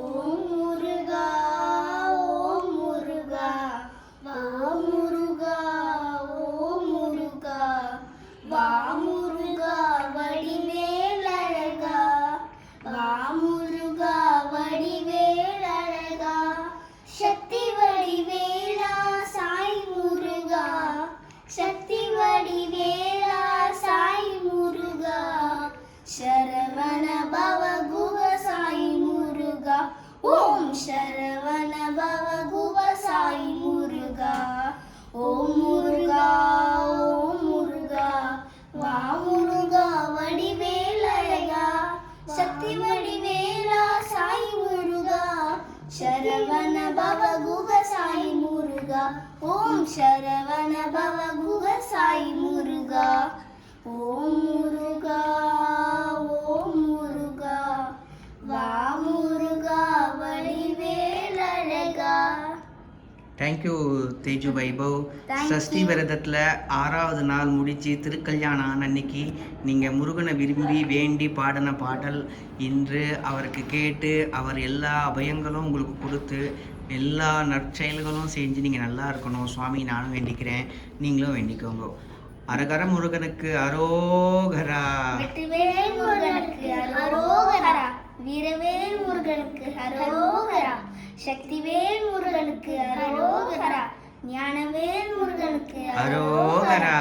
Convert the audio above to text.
ஓம் முருகா ஓம் முருகா வா முருகா ஓம் முருகா வா முருகா வடிவேல் அழகா வா முருகா வடிவேல் அழகா சக்தி வடிவேலா சாய் முருகா சக்தி வடிவேலா சாய் முருகா சரவண பவ குக சாய் முருகா ஓம் சரவண பவ குக சாய் முருகா ஓம் முருகா ஓம் முருகா வா முருகா வடிவேல் அழகா சக்தி வடிவேலா சாய் முருகா சரவண பவ குக சாய் முருகா ஓம் சரவண பவ குக சாய் முருகா ஓம் முருகா ஓம் முருகா வா முருகா வடிவேல் அழகா. தேங்க்யூ தேஜு வைபவ். சஷ்டி விரதத்தில் 6வது நாள் முடித்து திருக்கல்யாணம் ஆன அன்னைக்கு நீங்கள் முருகனை விரும்பி வேண்டி பாடின பாடல் இன்று அவருக்கு கேட்டு அவர் எல்லா அபயங்களும் உங்களுக்கு கொடுத்து எல்லா நற்செயல்களும் செஞ்சு நீங்கள் நல்லா இருக்கணும் சுவாமி. நானும் வேண்டிக்கிறேன், நீங்களும் வேண்டிக்கோங்க. அரகர முருகனுக்கு அரோகரா. வெற்றிவேல் முருகனுக்கு அரோகரா. வீரவேல் முருகனுக்கு அரோகரா. சக்திவேல் முருகனுக்கு அரோகரா. ஞானவேல் முருகனுக்கு அரோகரா.